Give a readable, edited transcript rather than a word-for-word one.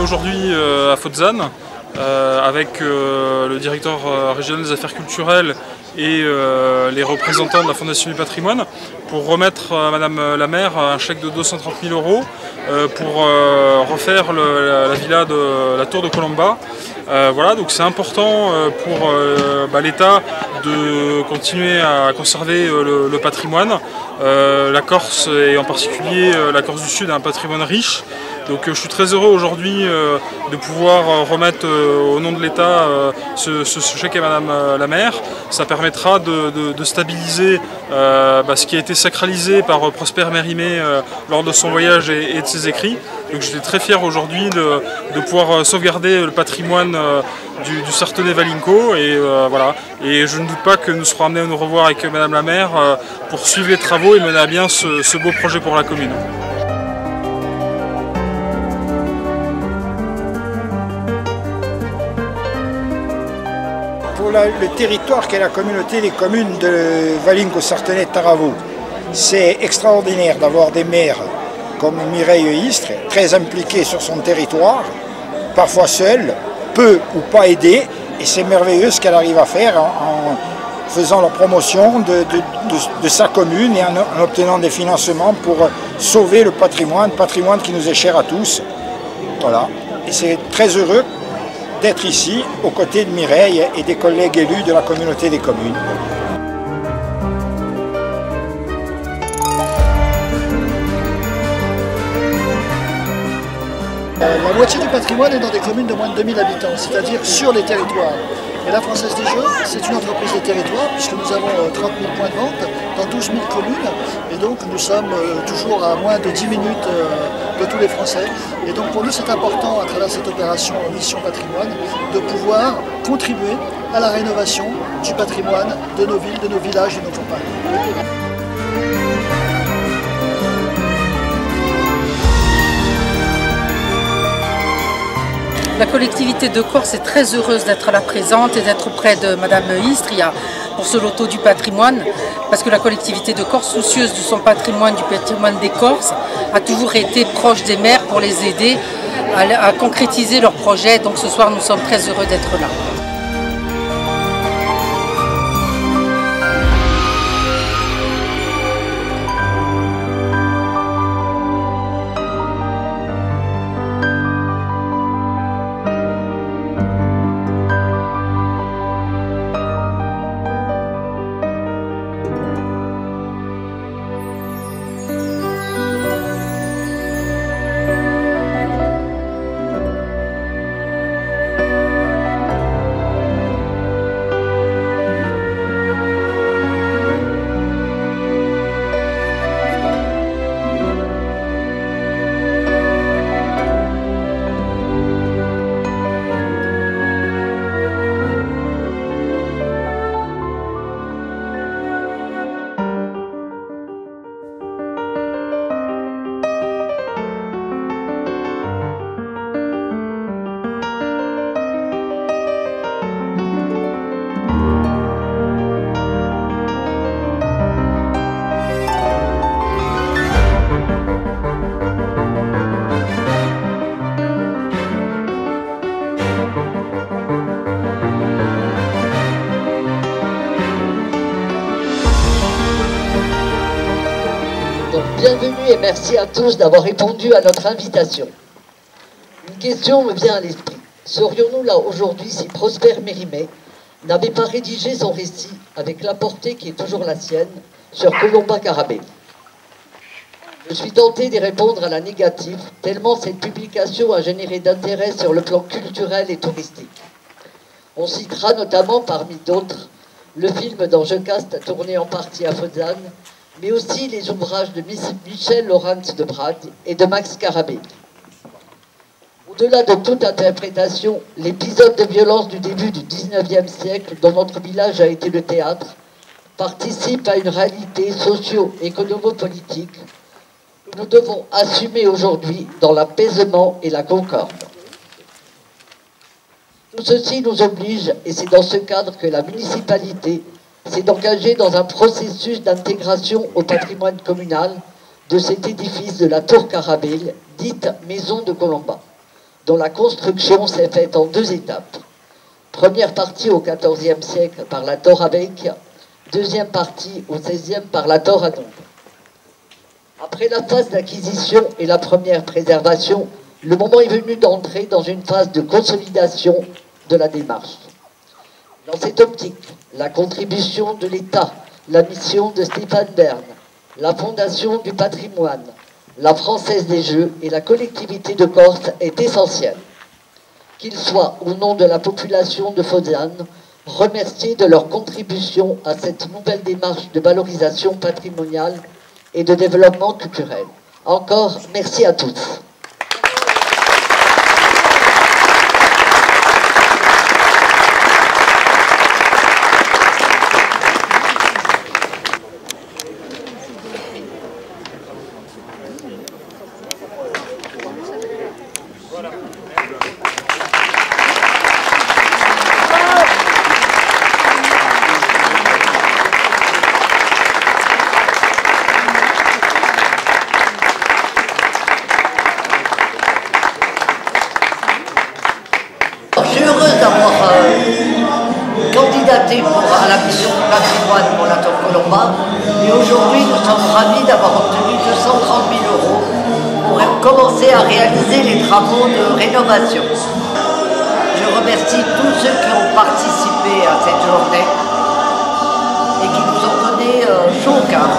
aujourd'hui à Fozzane avec le directeur régional des affaires culturelles et les représentants de la Fondation du patrimoine pour remettre à Madame la maire un chèque de 230 000 € pour refaire la villa de la Tour de Colomba. Voilà, donc c'est important pour l'État de continuer à conserver le patrimoine. La Corse et en particulier la Corse du Sud a un patrimoine riche. Donc je suis très heureux aujourd'hui de pouvoir remettre au nom de l'État ce chèque à Madame la maire. Ça permettra de stabiliser ce qui a été sacralisé par Prosper Mérimée lors de son voyage et de ses écrits. Donc j'étais très fier aujourd'hui de pouvoir sauvegarder le patrimoine du Sartenay Valinco et voilà. Et je ne doute pas que nous serons amenés à nous revoir avec Madame la maire pour suivre les travaux et mener à bien ce beau projet pour la commune. Pour le territoire qu'est la communauté des communes de Valinco-Sartenay-Taravo, c'est extraordinaire d'avoir des maires comme Mireille Istres, très impliquée sur son territoire, parfois seule, peu ou pas aidée, et c'est merveilleux ce qu'elle arrive à faire en faisant la promotion de sa commune et en obtenant des financements pour sauver le patrimoine qui nous est cher à tous. Voilà. Et c'est très heureux d'être ici aux côtés de Mireille et des collègues élus de la communauté des communes. La moitié du patrimoine est dans des communes de moins de 2000 habitants, c'est-à-dire sur les territoires. Et la Française des Jeux, c'est une entreprise des territoires, puisque nous avons 30 000 points de vente dans 12 000 communes, et donc nous sommes toujours à moins de 10 minutes de tous les Français. Et donc pour nous c'est important, à travers cette opération Mission Patrimoine, de pouvoir contribuer à la rénovation du patrimoine de nos villes, de nos villages, de nos campagnes. La collectivité de Corse est très heureuse d'être là présente et d'être près de Madame Istres pour ce loto du patrimoine, parce que la collectivité de Corse, soucieuse de son patrimoine, du patrimoine des Corses, a toujours été proche des maires pour les aider à concrétiser leurs projets. Donc ce soir, nous sommes très heureux d'être là. Bienvenue et merci à tous d'avoir répondu à notre invitation. Une question me vient à l'esprit. Serions-nous là aujourd'hui si Prosper Mérimée n'avait pas rédigé son récit avec la portée qui est toujours la sienne sur Colomba Carabelli? Je suis tenté d'y répondre à la négative, tellement cette publication a généré d'intérêt sur le plan culturel et touristique. On citera notamment parmi d'autres le film d'Angecaste tourné en partie à Fozzane, mais aussi les ouvrages de Michel Laurens de Prade et de Max Carabelli. Au-delà de toute interprétation, l'épisode de violence du début du XIXe siècle, dont notre village a été le théâtre, participe à une réalité socio-économo-politique que nous devons assumer aujourd'hui dans l'apaisement et la concorde. Tout ceci nous oblige, et c'est dans ce cadre que la municipalité s'est engagée dans un processus d'intégration au patrimoine communal de cet édifice de la Tour Carabelli, dite Maison de Colomba, dont la construction s'est faite en 2 étapes. Première partie au XIVe siècle par la Torre Vecchia, deuxième partie au XVIe par la Torre Nuova. Après la phase d'acquisition et la première préservation, le moment est venu d'entrer dans une phase de consolidation de la démarche. Dans cette optique, la contribution de l'État, la mission de Stéphane Bern, la Fondation du patrimoine, la Française des Jeux et la collectivité de Corse est essentielle. Qu'ils soient, au nom de la population de Foggiane, remerciés de leur contribution à cette nouvelle démarche de valorisation patrimoniale et de développement culturel. Encore, merci à tous. Je suis heureuse d'avoir candidaté à la mission du patrimoine pour la Tour Colomba. Et aujourd'hui, nous sommes ravis d'avoir obtenu 230 000 € pour commencer à réaliser les travaux de rénovation. Je remercie tous ceux qui ont participé à cette journée et qui nous ont donné chaud au cœur.